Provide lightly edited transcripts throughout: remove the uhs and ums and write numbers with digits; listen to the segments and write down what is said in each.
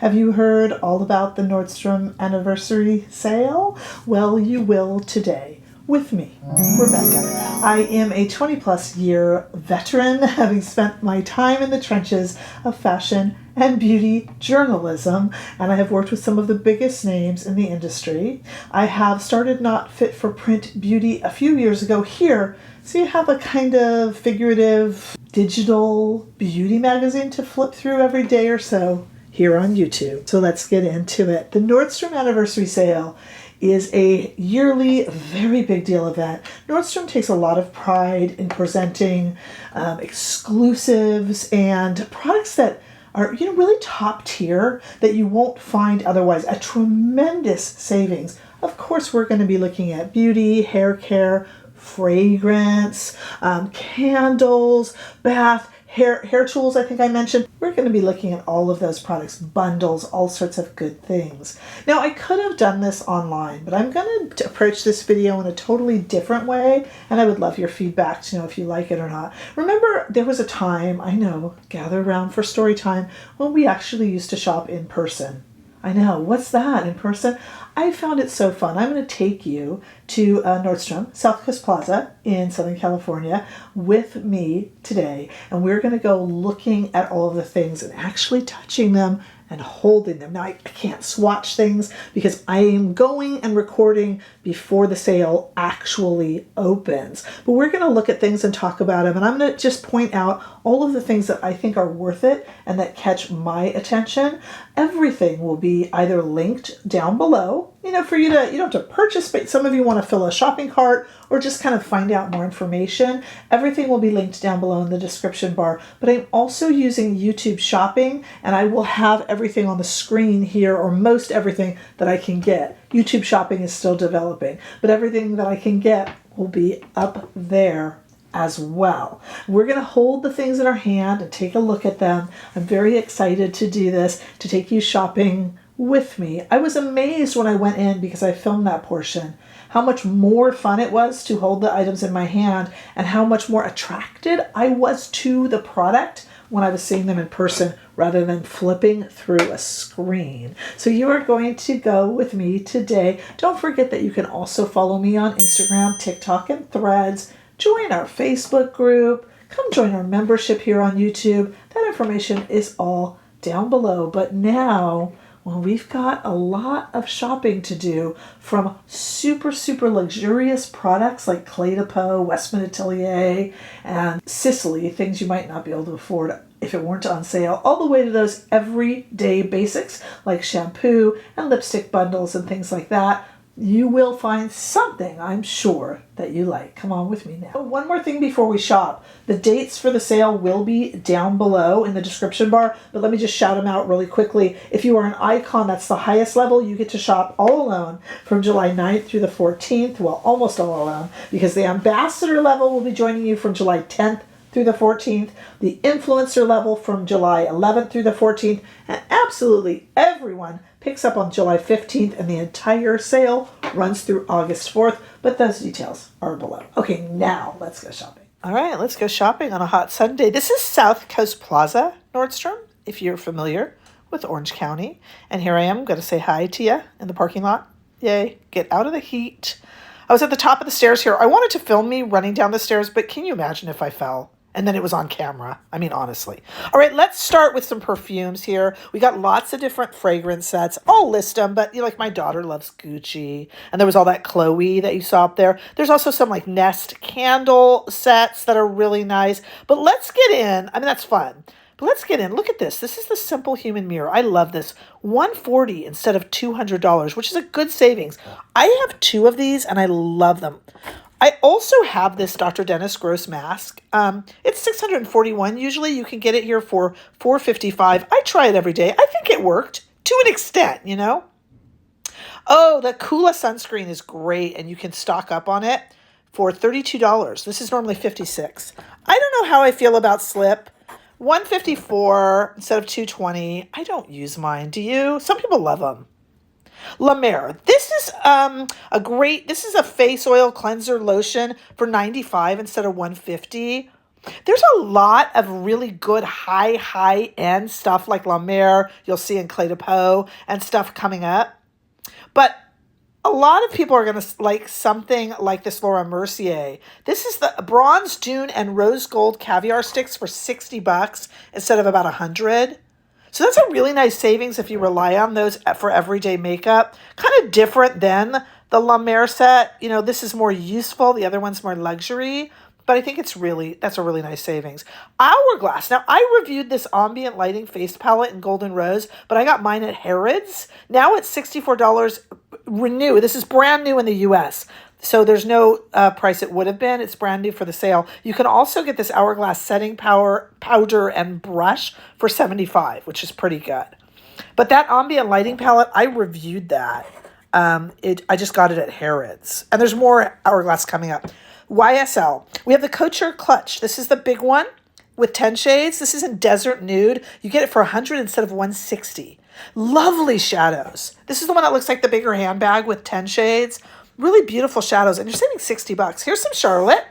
Have you heard all about the Nordstrom anniversary sale? Well, you will today with me, Rebecca. I am a 20 plus year veteran, having spent my time in the trenches of fashion and beauty journalism, and I have worked with some of the biggest names in the industry. I have started Not Fit for Print Beauty a few years ago here, so you have a kind of figurative digital beauty magazine to flip through every day or so here on YouTube. So let's get into it. The Nordstrom anniversary sale is a yearly, very big deal event. Nordstrom takes a lot of pride in presenting exclusives and products that are really top tier that you won't find otherwise. A tremendous savings. Of course, we're going to be looking at beauty, hair care, fragrance, candles, bath, hair tools, I think I mentioned. We're going to be looking at all of those products, bundles, all sorts of good things. Now, I could have done this online, but I'm going to approach this video in a totally different way, and I would love your feedback to know if you like it or not. Remember, there was a time, I know, gather around for story time, when we actually used to shop in person. I know, what's that, in person? I found it so fun. I'm going to take you to Nordstrom, South Coast Plaza in Southern California with me today. And we're going to go looking at all of the things and actually touching them and holding them. Now, I can't swatch things because I am going and recording before the sale actually opens. But we're going to look at things and talk about them. And I'm going to just point out all of the things that I think are worth it and that catch my attention. Everything will be either linked down below, for you to, you don't have to purchase, but some of you want to fill a shopping cart or just kind of find out more information. Everything will be linked down below in the description bar, but I'm also using YouTube Shopping, and I will have everything on the screen here, or most everything that I can get. YouTube Shopping is still developing, but everything that I can get will be up there as well. We're going to hold the things in our hand and take a look at them. I'm very excited to do this, to take you shopping with me. I was amazed when I went in, because I filmed that portion, how much more fun it was to hold the items in my hand and how much more attracted I was to the product when I was seeing them in person rather than flipping through a screen. So you are going to go with me today. Don't forget that you can also follow me on Instagram, TikTok, and Threads. Join our Facebook group. Come join our membership here on YouTube. That information is all down below. But now, well, we've got a lot of shopping to do, from super, super luxurious products like Clé de Peau, Westman Atelier, and Sicily, things you might not be able to afford if it weren't on sale, all the way to those everyday basics like shampoo and lipstick bundles and things like that. You will find something, I'm sure, that you like. Come on with me now. One more thing before we shop. The dates for the sale will be down below in the description bar, but let me just shout them out really quickly. If you are an icon, that's the highest level, you get to shop all alone from July 9th through the 14th. Well, almost all alone, because the ambassador level will be joining you from July 10th through the 14th, the influencer level from July 11th through the 14th, and absolutely everyone picks up on July 15th, and the entire sale runs through August 4th, but those details are below. Okay, now let's go shopping. All right, let's go shopping on a hot Sunday. This is South Coast Plaza, Nordstrom, if you're familiar with Orange County. And here I am going to say hi to you in the parking lot. Yay, get out of the heat. I was at the top of the stairs here. I wanted to film me running down the stairs, but can you imagine if I fell? And then it was on camera. I mean, honestly. All right, let's start with some perfumes here. We got lots of different fragrance sets. I'll list them, but like my daughter loves Gucci. And there was all that Chloe that you saw up there. There's also some like Nest candle sets that are really nice. But let's get in. I mean, that's fun. But let's get in. Look at this. This is the Simple Human mirror. I love this. $140 instead of $200, which is a good savings. I have two of these and I love them. I also have this Dr. Dennis Gross mask. It's $641. Usually you can get it here for $455. I try it every day. I think it worked to an extent, Oh, the Coola sunscreen is great, and you can stock up on it for $32. This is normally $56. I don't know how I feel about Slip. $154 instead of $220. I don't use mine. Do you? Some people love them. La Mer. This is this is a face oil cleanser lotion for $95 instead of $150. There's a lot of really good high-end stuff like La Mer, you'll see in Clé de Peau and stuff coming up. But a lot of people are going to like something like this Laura Mercier. This is the Bronze Dune and Rose Gold Caviar Sticks for $60 instead of about $100. So that's a really nice savings if you rely on those for everyday makeup. Kind of different than the La Mer set. You know, this is more useful. The other one's more luxury. But I think that's a really nice savings. Hourglass. Now, I reviewed this ambient lighting face palette in Golden Rose, but I got mine at Harrods. Now it's $64 renew. This is brand new in the U.S., so there's no price it would have been. It's brand new for the sale. You can also get this Hourglass setting powder and brush for $75, which is pretty good. But that ambient lighting palette, I reviewed that. I just got it at Harrods. And there's more Hourglass coming up. YSL. We have the Couture Clutch. This is the big one with 10 shades. This is in Desert Nude. You get it for $100 instead of $160. Lovely shadows. This is the one that looks like the bigger handbag with 10 shades. Really beautiful shadows. And you're saving $60. Here's some Charlotte.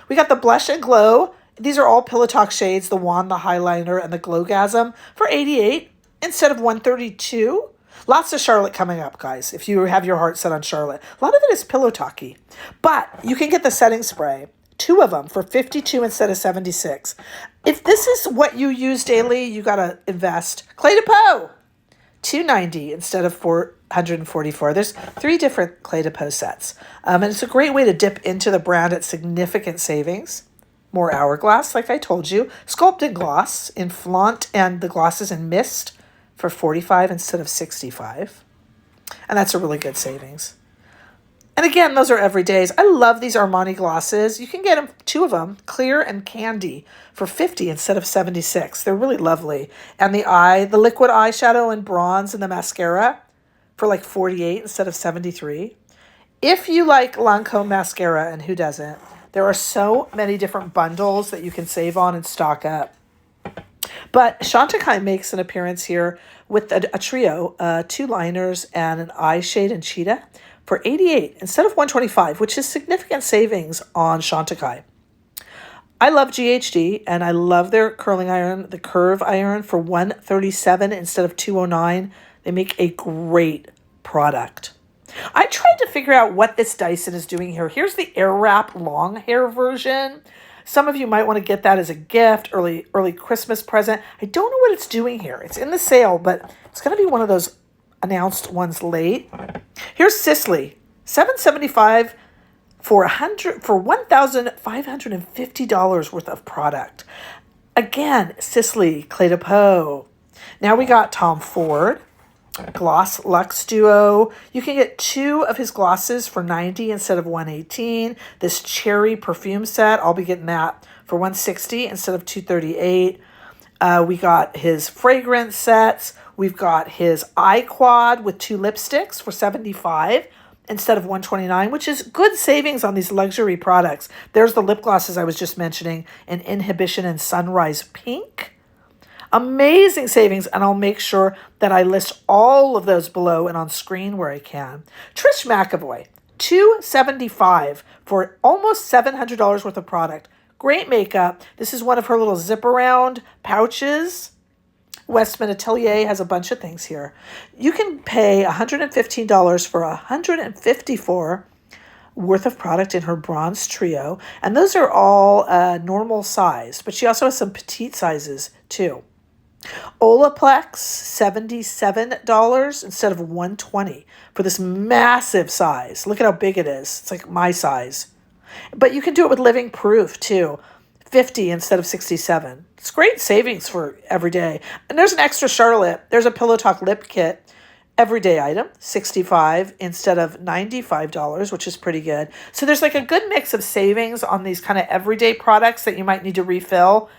We got the Blush and Glow. These are all Pillow Talk shades, the Wand, the Highliner, and the Glowgasm for $88 instead of $132. Lots of Charlotte coming up, guys, if you have your heart set on Charlotte. A lot of it is Pillow Talky. But you can get the setting spray, 2 of them for $52 instead of $76. If this is what you use daily, you got to invest. Clé de Peau, $290 instead of $444. There's 3 different Clé de Peau sets. And it's a great way to dip into the brand at significant savings. More Hourglass, like I told you. Sculpted Gloss in Flaunt and the glosses in Mist for $45 instead of $65. And that's a really good savings. And again, those are everydays. I love these Armani glosses. You can get them, 2 of them, clear and candy, for $50 instead of $76. They're really lovely. And the liquid eyeshadow and bronze and the mascara for like $48 instead of $73. If you like Lancome mascara, and who doesn't, there are so many different bundles that you can save on and stock up. But Chantecaille makes an appearance here with a trio, 2 liners and an eye shade in Cheetah for $88 instead of $125, which is significant savings on Chantecaille. I love GHD, and I love their curling iron, the Curve iron, for $137 instead of $209. They make a great product. I tried to figure out what this Dyson is doing here. Here's the Airwrap long hair version. Some of you might want to get that as a gift, early Christmas present. I don't know what it's doing here. It's in the sale, but it's going to be one of those announced ones late. Here's Sisley, $775 for $1,550 worth of product. Again, Sisley, Clé de Peau. Now we got Tom Ford, Gloss Luxe Duo. You can get 2 of his glosses for $90 instead of $118. This cherry perfume set, I'll be getting that for $160 instead of $238. We got his fragrance sets. We've got his eye quad with 2 lipsticks for $75 instead of $129, which is good savings on these luxury products. There's the lip glosses I was just mentioning in Inhibition and Sunrise Pink. Amazing savings, and I'll make sure that I list all of those below and on screen where I can. Trish McAvoy, $275 for almost $700 worth of product. Great makeup. This is one of her little zip-around pouches. Westman Atelier has a bunch of things here. You can pay $115 for $154 worth of product in her bronze trio, and those are all normal sized, but she also has some petite sizes too. Olaplex, $77 instead of $120 for this massive size. Look at how big it is. It's like my size. But you can do it with Living Proof too. $50 instead of $67. It's great savings for every day. And there's an extra Charlotte. There's a Pillow Talk lip kit. Everyday item, $65 instead of $95, which is pretty good. So there's like a good mix of savings on these kind of everyday products that you might need to refill,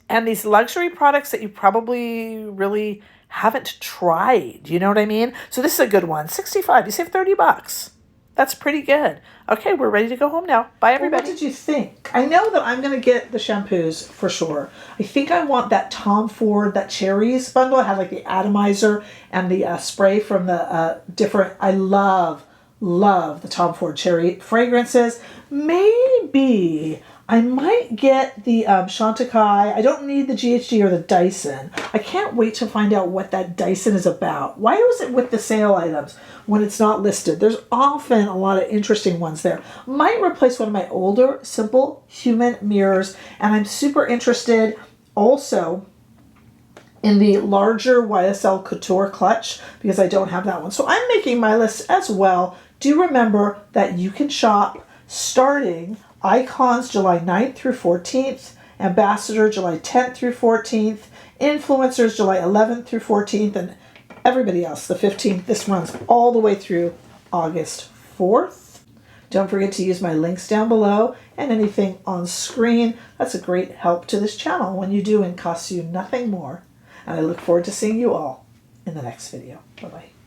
and these luxury products that you probably really haven't tried. You know what I mean? So this is a good one. $65. You save $30. That's pretty good. Okay, we're ready to go home now. Bye, everybody. Well, what did you think? I know that I'm going to get the shampoos for sure. I think I want that Tom Ford, that cherries bundle. It had like the atomizer and the spray from the different. I love the Tom Ford cherry fragrances. Maybe I might get the Chantecaille. I don't need the GHD or the Dyson. I can't wait to find out what that Dyson is about. Why was it with the sale items when it's not listed? There's often a lot of interesting ones there. Might replace one of my older Simple Human mirrors. And I'm super interested also in the larger YSL Couture clutch because I don't have that one. So I'm making my list as well. Do remember that you can shop starting Icons July 9th through 14th, Ambassador July 10th through 14th, Influencers July 11th through 14th, and everybody else the 15th. This runs all the way through August 4th. Don't forget to use my links down below and anything on screen. That's a great help to this channel when you do and costs you nothing more. And I look forward to seeing you all in the next video. Bye-bye.